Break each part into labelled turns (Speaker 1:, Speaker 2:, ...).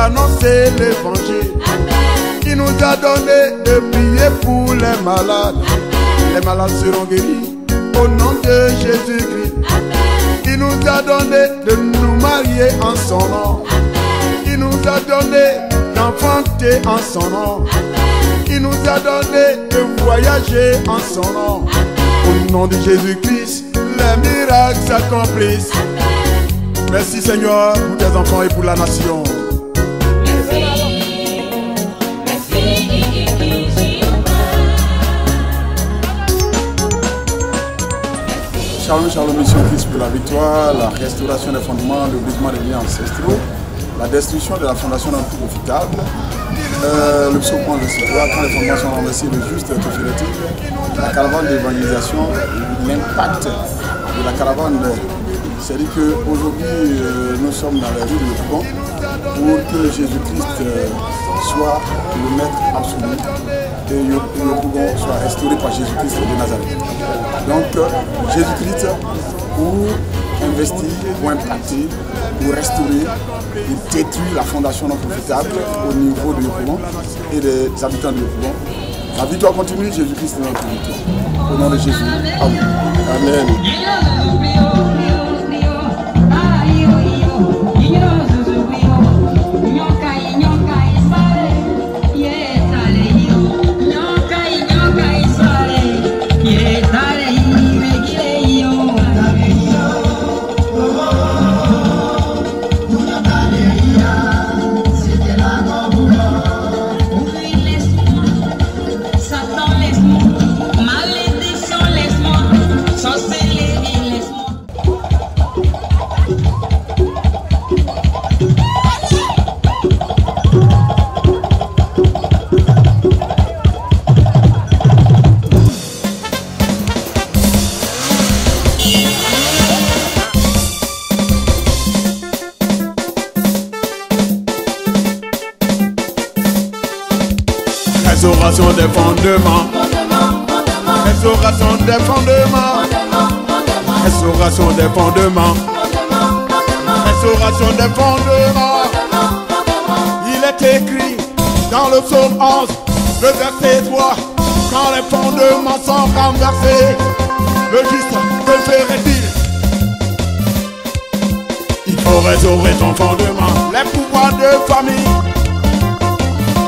Speaker 1: d'annoncer l'évangile. Il nous a donné de prier pour les malades. Les malades seront guéris au nom de Jésus-Christ. Il nous a donné de nous marier en son nom. Il nous a donné d'enfanter en son nom. Il nous a donné de voyager en son nom. Au nom de Jésus-Christ, les miracles s'accomplissent. Merci Seigneur pour tes enfants et pour la nation. Shalom, shalom, mission Christ pour la victoire, la restauration des fondements, le brisement des liens ancestraux, la destruction de la fondation d'un tout profitable, le psaume 11, verset 3, quand les fondements sont renversés, le juste est autorélatif, la caravane d'évangélisation, l'impact de la caravane. C'est-à-dire qu'aujourd'hui, nous sommes dans les rues de Yopougon pour que Jésus-Christ soit le maître absolu et Yopougon soit restauré par Jésus-Christ de Nazareth. Donc, Jésus-Christ, pour investir, pour impacter, pour restaurer, pour détruire la fondation non profitable au niveau de Yopougon et des habitants de Yopougon. La victoire continue, Jésus-Christ est notre victoire. Au nom de Jésus. Amen. Amen. Restauration des fondements. Restauration des fondements. Restauration des fondements. Restauration des fondements. Il est écrit dans le psaume 11, le verset 3, quand les fondements sont renversés, le juste, que ferait-il? Il faut restaurer ton fondement. Les pouvoirs de famille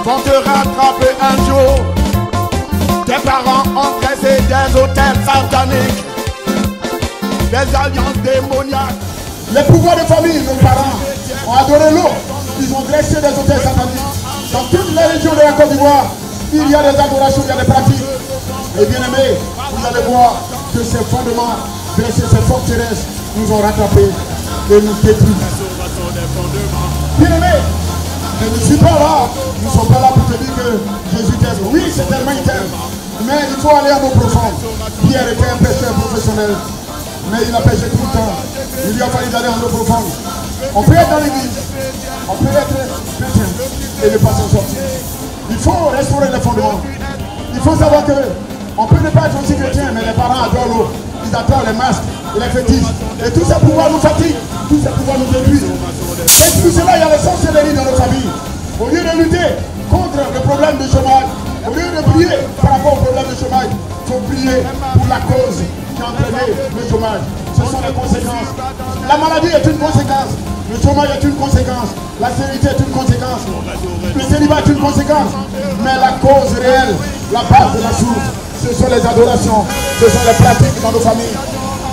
Speaker 1: vont te rattraper un jour. Tes parents ont dressé des hôtels sataniques, des alliances démoniaques. Les pouvoirs de famille, nos parents ont adoré l'eau. Ils ont dressé des hôtels sataniques. Dans toutes les régions de la Côte d'Ivoire, il y a des adorations, il y a des pratiques. Et bien aimés, vous allez voir que ces fondements dressés, ces forteresses nous ont rattrapés et nous détruisent. Bien aimés, je ne suis pas là, nous ne sommes pas là pour te dire que Jésus t'aime. Oui, c'est tellement il t'aime. Mais il faut aller à nos profonds. Pierre était un pêcheur professionnel, mais il a pêché tout le temps. Il lui a fallu aller en eau profonde. On peut être dans l'église, on peut être chrétien et ne pas s'en sortir. Il faut restaurer les fondements. Il faut savoir que on peut ne pas être aussi chrétien, mais les parents adorent l'eau. Ils adorent les masques et les fétiches. Et tous ces pouvoirs nous fatiguent, tous ces pouvoirs nous détruisent. Et tout cela, il y a les sorcelleries dans nos familles. Au lieu de lutter contre le problème du chômage, au lieu de prier par rapport au problème du chômage, il faut prier pour la cause qui a entraîné le chômage. Ce sont les conséquences. La maladie est une conséquence. Le chômage est une conséquence. La stérilité est une conséquence. Le célibat est une conséquence. Mais la cause réelle, la base de la source, ce sont les adorations, ce sont les pratiques dans nos familles.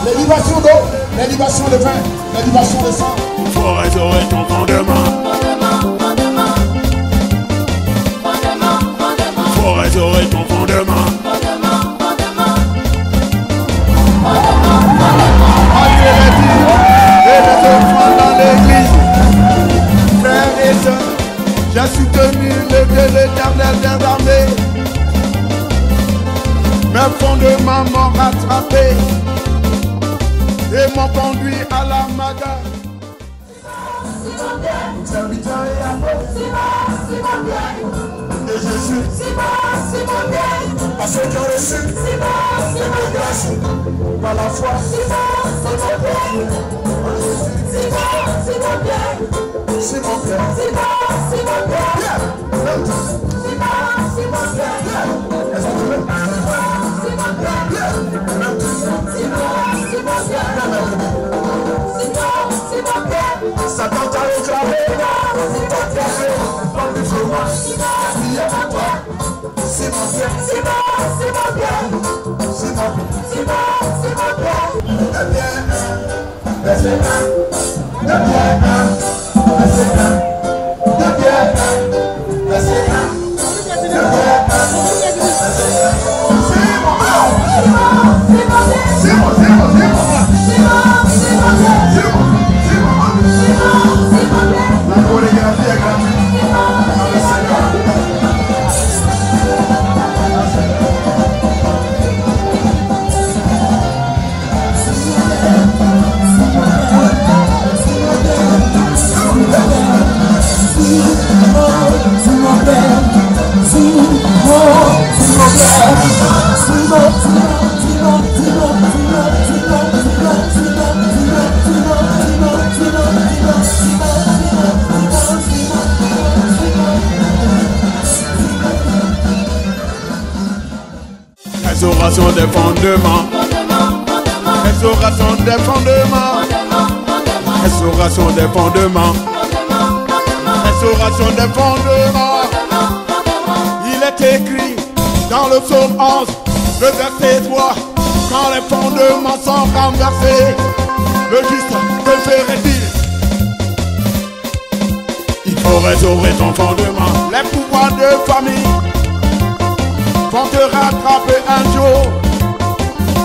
Speaker 1: Les libations d'eau, les libations de vin, les libations de sang. Il faut restaurer ton fondement. Il faut restaurer ton fondement. Et les enfants dans l'église, frères et sœurs, j'ai soutenu le Dieu l'Éternel des armées. Mes fondements m'ont rattrapé et m'ont conduit à la maga. Et Jésus, à ceux qui ont reçu la grâce par la foi, Simon Pierre. Simon Pierre. Simon Pierre. Est-ce que tu veux? Simon Pierre. Simon Pierre. Satan t'a réclamé. Simon Pierre. Pas plus que moi. Simon Pierre. Simon Pierre. Simon Pierre. Restauration des fondements. Restauration des fondements. Restauration des fondements. Restauration des fondements. Il est écrit dans le psaume 11, le verset 3, quand les fondements sont renversés, le juste, que ferait-il? Il faut restaurer ton fondement. Les pouvoirs de famille vont te rattraper un jour.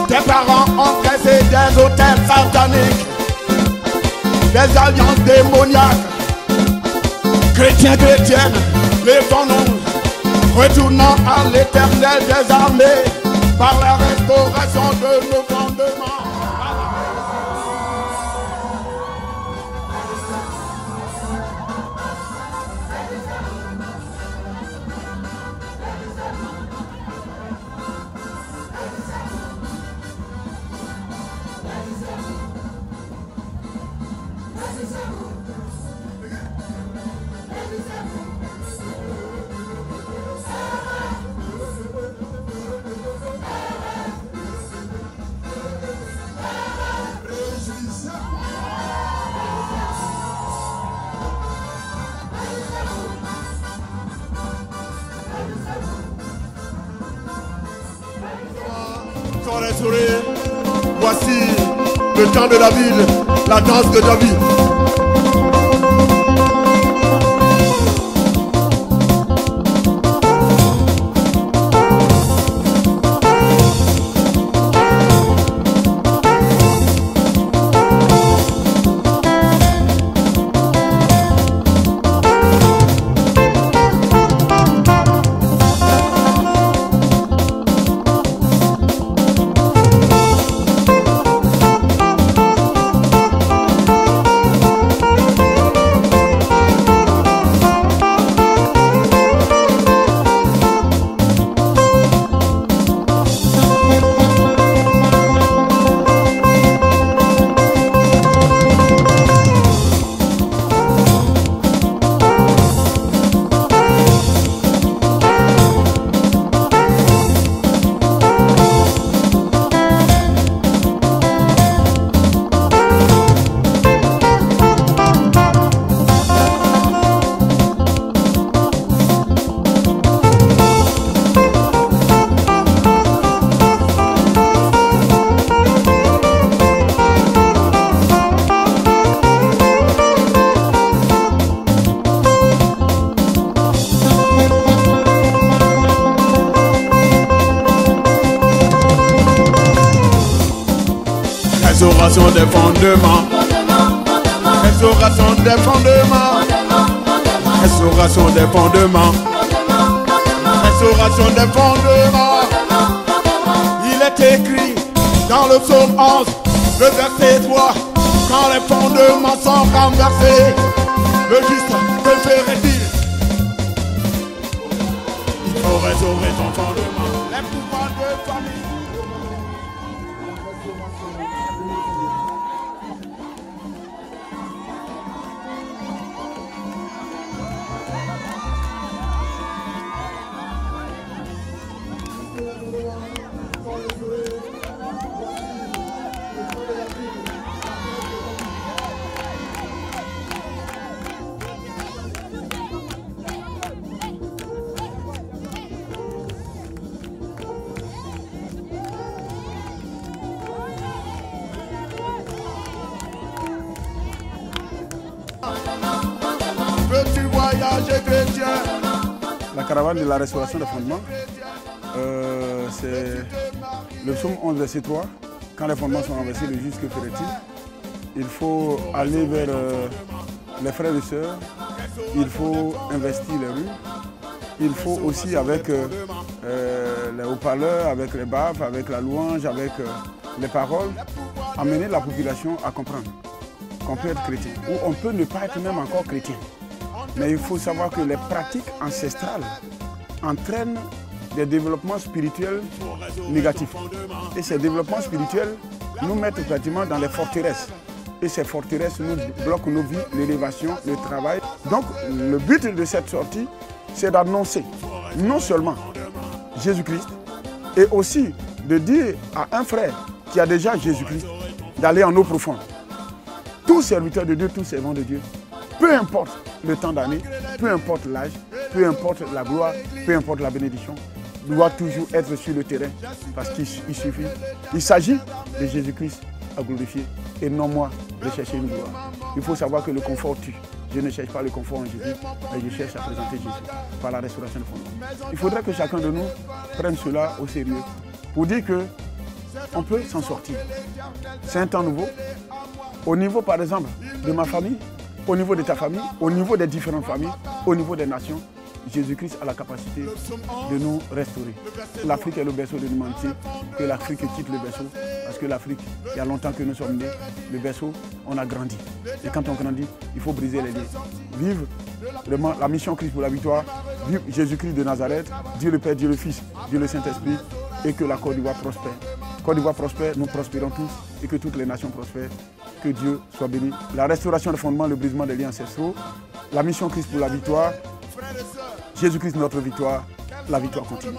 Speaker 1: Tes parents ont dressé des hôtels sataniques, des alliances démoniaques. Chrétiens, chrétiennes, lèvons-nous, retournant à l'éternel des armées, par la restauration de nos fondements. Voici le temps de David, la danse de David. Restauration des fondements. Restauration des fondements. Restauration des fondements. Restauration des fondements. Il est écrit dans le psaume 11, le verset 3, quand les fondements sont renversés, le juste, que ferait-il? Il faut restaurer ton fondement. Les pouvoirs de famille. Veux-tu voyager chrétien?
Speaker 2: La caravane de la restauration des fondements, c'est le psaume 11, verset 3. Quand les fondements sont renversés, le juste que ferait-il? Il faut aller vers les frères et sœurs, il faut investir les rues, il faut aussi avec les haut-parleurs, avec les baffes, avec la louange, avec les paroles, amener la population à comprendre qu'on peut être chrétien, ou on peut ne pas être même encore chrétien. Mais il faut savoir que les pratiques ancestrales entraînent des développements spirituels négatifs. Et ces développements spirituels nous mettent pratiquement dans les forteresses. Et ces forteresses nous bloquent nos vies, l'élévation, le travail. Donc le but de cette sortie, c'est d'annoncer non seulement Jésus-Christ, et aussi de dire à un frère qui a déjà Jésus-Christ d'aller en eau profonde. Tout serviteur de Dieu, tout servant de Dieu, peu importe le temps d'année, peu importe l'âge, peu importe la gloire, peu importe la bénédiction, doit toujours être sur le terrain parce qu'il suffit. Il s'agit de Jésus-Christ à glorifier et non moi de chercher une gloire. Il faut savoir que le confort tue. Je ne cherche pas le confort en Jésus, mais je cherche à présenter Jésus par la restauration de fondements. Il faudrait que chacun de nous prenne cela au sérieux pour dire qu'on peut s'en sortir. C'est un temps nouveau. Au niveau, par exemple, de ma famille, au niveau de ta famille, au niveau des différentes familles, au niveau des nations, Jésus-Christ a la capacité de nous restaurer. L'Afrique est le berceau de l'humanité, que l'Afrique quitte le berceau, parce que l'Afrique, il y a longtemps que nous sommes nés, le berceau, on a grandi. Et quand on grandit, il faut briser les liens. Vive la mission Christ pour la victoire, vive Jésus-Christ de Nazareth, Dieu le Père, Dieu le Fils, Dieu le Saint-Esprit, et que la Côte d'Ivoire prospère. Côte d'Ivoire prospère, nous prospérons tous, et que toutes les nations prospèrent. Que Dieu soit béni. La restauration des fondements, le brisement des liens ancestraux, la mission Christ pour la victoire, Jésus-Christ notre victoire, la victoire continue.